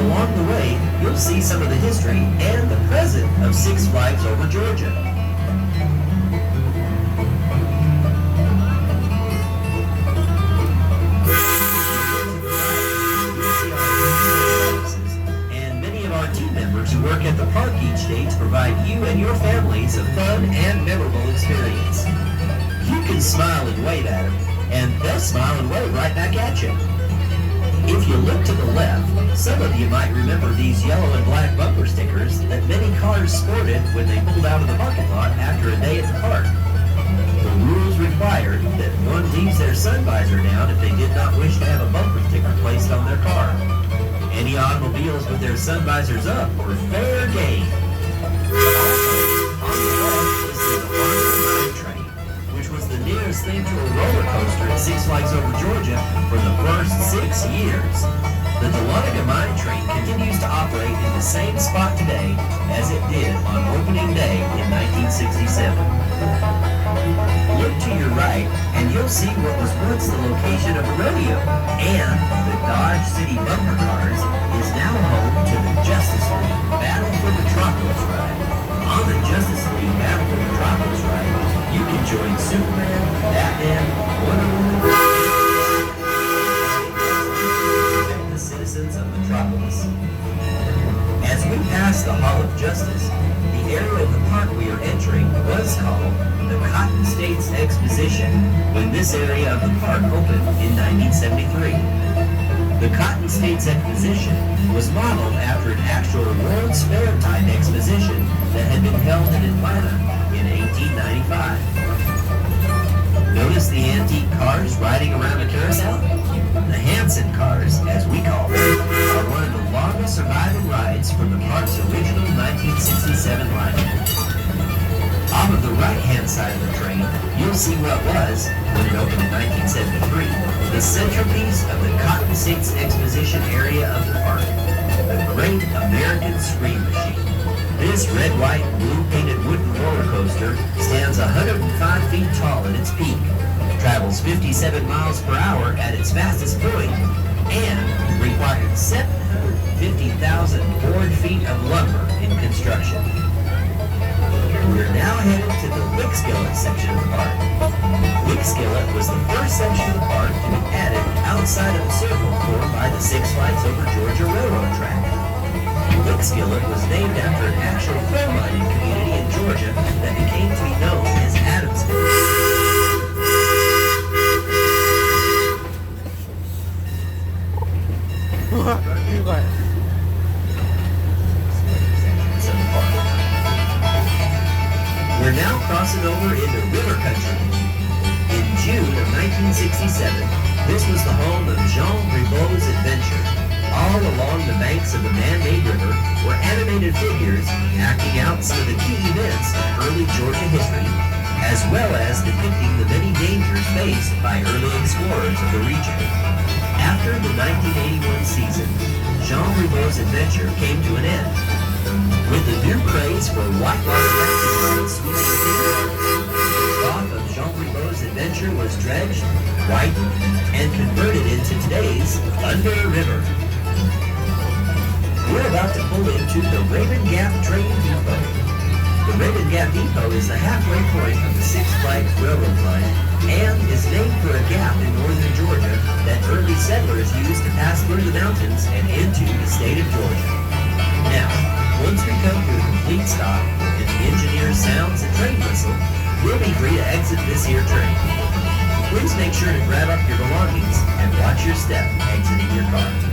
along the way, you'll see some of the history and the present of Six Flags Over Georgia. And many of our team members who work at the park each day to provide you and your families a fun and memorable experience. You can smile and wave at them, and they'll smile and wave right back at you. If you look to the left, some of you might remember these yellow and black bumper stickers that many cars sported when they pulled out of the parking lot after a day at the park. The rules required that one leaves their sun visor down if they did not wish to have a bumper sticker placed on their car. Any automobiles with their sun visors up were fair game. Also, on the left is the Delaware Mine Train, which was the nearest thing to a roller coaster at Six Flags Over Georgia for the first 6 years. The Dahlonega Mine Train continues to operate in the same spot today as it did on opening day in 1967. Look to your right and you'll see what was once the location of a rodeo, and the Dodge City Bumper Cars is now home to the Justice League Battle for Metropolis ride. On the Justice League Battle for Metropolis ride, you can join Superman, Batman, Wonder Woman, and the citizens of Metropolis. As we pass the Hall of Justice, the area of the park we are entering was called the Cotton States Exposition when this area of the park opened in 1973. The Cotton States Exposition was modeled after an actual World's Fair type exposition that had been held in Atlanta in 1895. Notice the antique cars riding around a carousel? The Hanson cars, as we call them, are one of the longest surviving rides from the park's original 1967 lineup. Off of the right-hand side of the train, you'll see what was, when it opened in 1973, the centerpiece of the Cotton States Exposition area of the park, the Great American Scream Machine. This red, white, and blue-painted wooden roller coaster stands 105 feet tall at its peak, travels 57 miles per hour at its fastest point, and required 750,000 board feet of lumber in construction. We're now headed to the Wickskillet section of the park. Wickskillet was the first section of the park to be added outside of the circle formed by the Six Flags Over Georgia railroad track. Wickskillet was named after an actual coal mining community in Georgia that became to be known as Adamsville. We're now crossing over into river country. In June of 1967, this was the home of Jean Ribault's adventure. All along the banks of the man-made river were animated figures acting out some of the key events of early Georgia history, as well as depicting the many dangers faced by early explorers of the region. After the 1981 season, Jean Ribault's adventure came to an end. With the new craze for whitewater rafting rides sweeping things, the trough of Jean Ribault's adventure was dredged, widened, and converted into today's Thunder River. We're about to pull into the Raven Gap Train Depot. The Raven Gap Depot is the halfway point of the Six Flags Railroad line and is named for a gap in northern Georgia that early settlers used to pass through the mountains and into the state of Georgia. Now, once we come to a complete stop and the engineer sounds the train whistle, we'll be free to exit this here train. Please make sure to grab up your belongings and watch your step exiting your car.